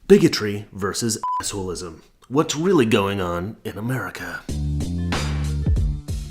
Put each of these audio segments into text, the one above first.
Bigotry versus A-hole-ism. What's really going on in America?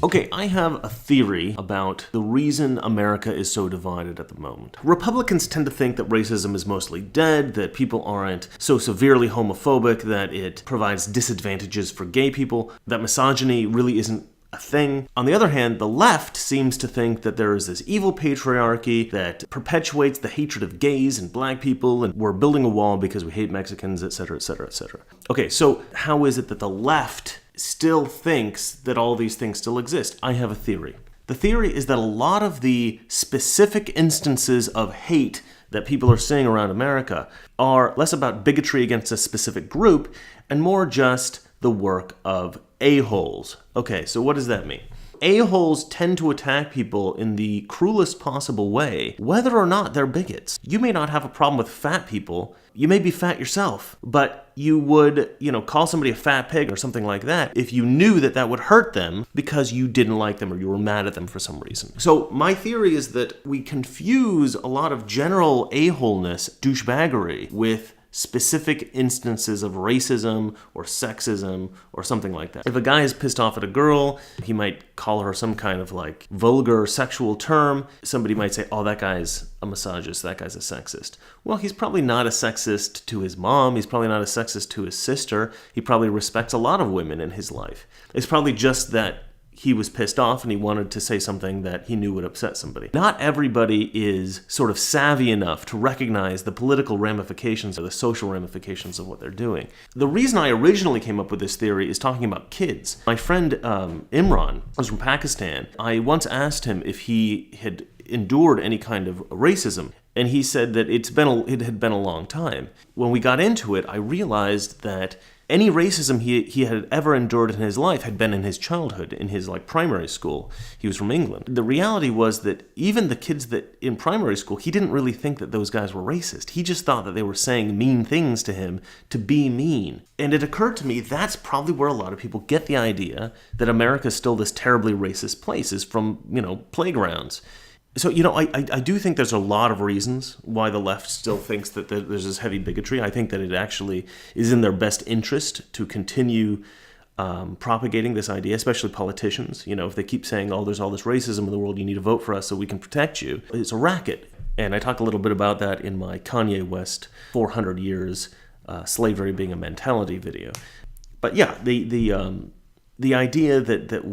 Okay, I have a theory about the reason America is so divided at the moment. Republicans tend to think that racism is mostly dead, that people aren't so severely homophobic, that it provides disadvantages for gay people, that misogyny really isn't a thing. On the other hand, the left seems to think that there is this evil patriarchy that perpetuates the hatred of gays and black people, and we're building a wall because we hate Mexicans, etc., etc., etc. Okay, so how is it that the left still thinks that all these things still exist? I have a theory. The theory is that a lot of the specific instances of hate that people are seeing around America are less about bigotry against a specific group and more just the work of a-holes. Okay, so what does that mean? A-holes tend to attack people in the cruelest possible way, whether or not they're bigots. You may not have a problem with fat people. You may be fat yourself, but you would, call somebody a fat pig or something like that if you knew that that would hurt them because you didn't like them or you were mad at them for some reason. So my theory is that we confuse a lot of general a-holeness, douchebaggery, with specific instances of racism or sexism or something like that. If a guy is pissed off at a girl, he might call her some kind of vulgar sexual term. Somebody might say, oh, that guy's a misogynist, that guy's a sexist. Well, he's probably not a sexist to his mom, he's probably not a sexist to his sister, he probably respects a lot of women in his life. It's probably just that he was pissed off and he wanted to say something that he knew would upset somebody. Not everybody is sort of savvy enough to recognize the political ramifications or the social ramifications of what they're doing. The reason I originally came up with this theory is talking about kids. My friend Imran was from Pakistan. I once asked him if he had endured any kind of racism, and he said that it had been a long time. When we got into it, I realized that any racism he had ever endured in his life had been in his childhood, in his primary school. He was from England. The reality was that even the kids that in primary school, he didn't really think that those guys were racist. He just thought that they were saying mean things to him to be mean. And it occurred to me that's probably where a lot of people get the idea that America is still this terribly racist place, is from, playgrounds. So, I do think there's a lot of reasons why the left still thinks that there's this heavy bigotry. I think that it actually is in their best interest to continue propagating this idea, especially politicians. If they keep saying, oh, there's all this racism in the world, you need to vote for us so we can protect you. It's a racket. And I talk a little bit about that in my Kanye West 400 Years Slavery Being a Mentality video. But yeah, the idea that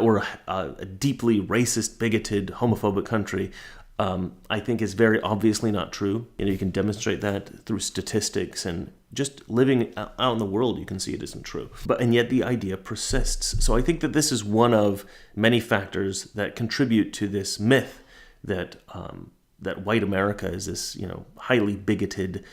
we're a deeply racist, bigoted, homophobic country, I think is very obviously not true. You can demonstrate that through statistics and just living out in the world, you can see it isn't true. And yet the idea persists. So I think that this is one of many factors that contribute to this myth that white America is this, highly bigoted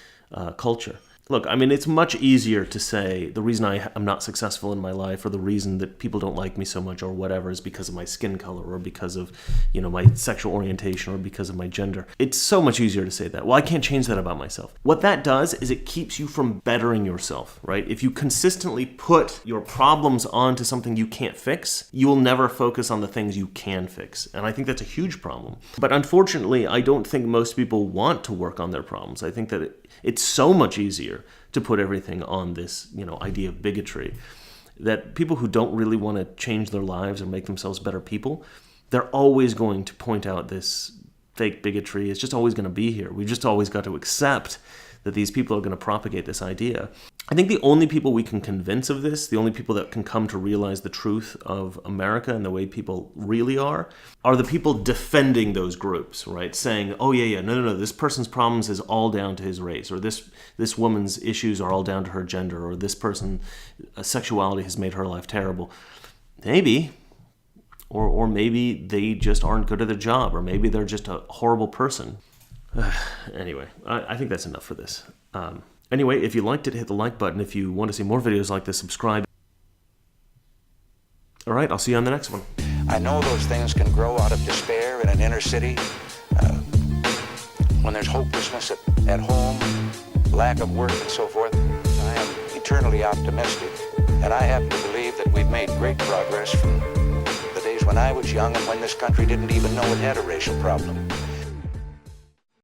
culture. Look, it's much easier to say the reason I'm not successful in my life or the reason that people don't like me so much or whatever is because of my skin color or because of, my sexual orientation or because of my gender. It's so much easier to say that. Well, I can't change that about myself. What that does is it keeps you from bettering yourself, right? If you consistently put your problems onto something you can't fix, you will never focus on the things you can fix. And I think that's a huge problem. But unfortunately, I don't think most people want to work on their problems. I think that it's so much easier to put everything on this, idea of bigotry, that people who don't really want to change their lives or make themselves better people, they're always going to point out this fake bigotry. It's just always going to be here. We've just always got to accept that these people are going to propagate this idea. I think the only people we can convince of this, the only people that can come to realize the truth of America and the way people really are the people defending those groups, right? Saying, oh yeah, no, this person's problems is all down to his race, or this woman's issues are all down to her gender, or this person's sexuality has made her life terrible. Maybe. Or maybe they just aren't good at their job, or maybe they're just a horrible person. Anyway, I think that's enough for this. Anyway, if you liked it, hit the like button. If you want to see more videos like this, subscribe. All right, I'll see you on the next one. I know those things can grow out of despair in an inner city. When there's hopelessness at home, lack of work and so forth, I am eternally optimistic. And I happen to believe that we've made great progress from the days when I was young and when this country didn't even know it had a racial problem.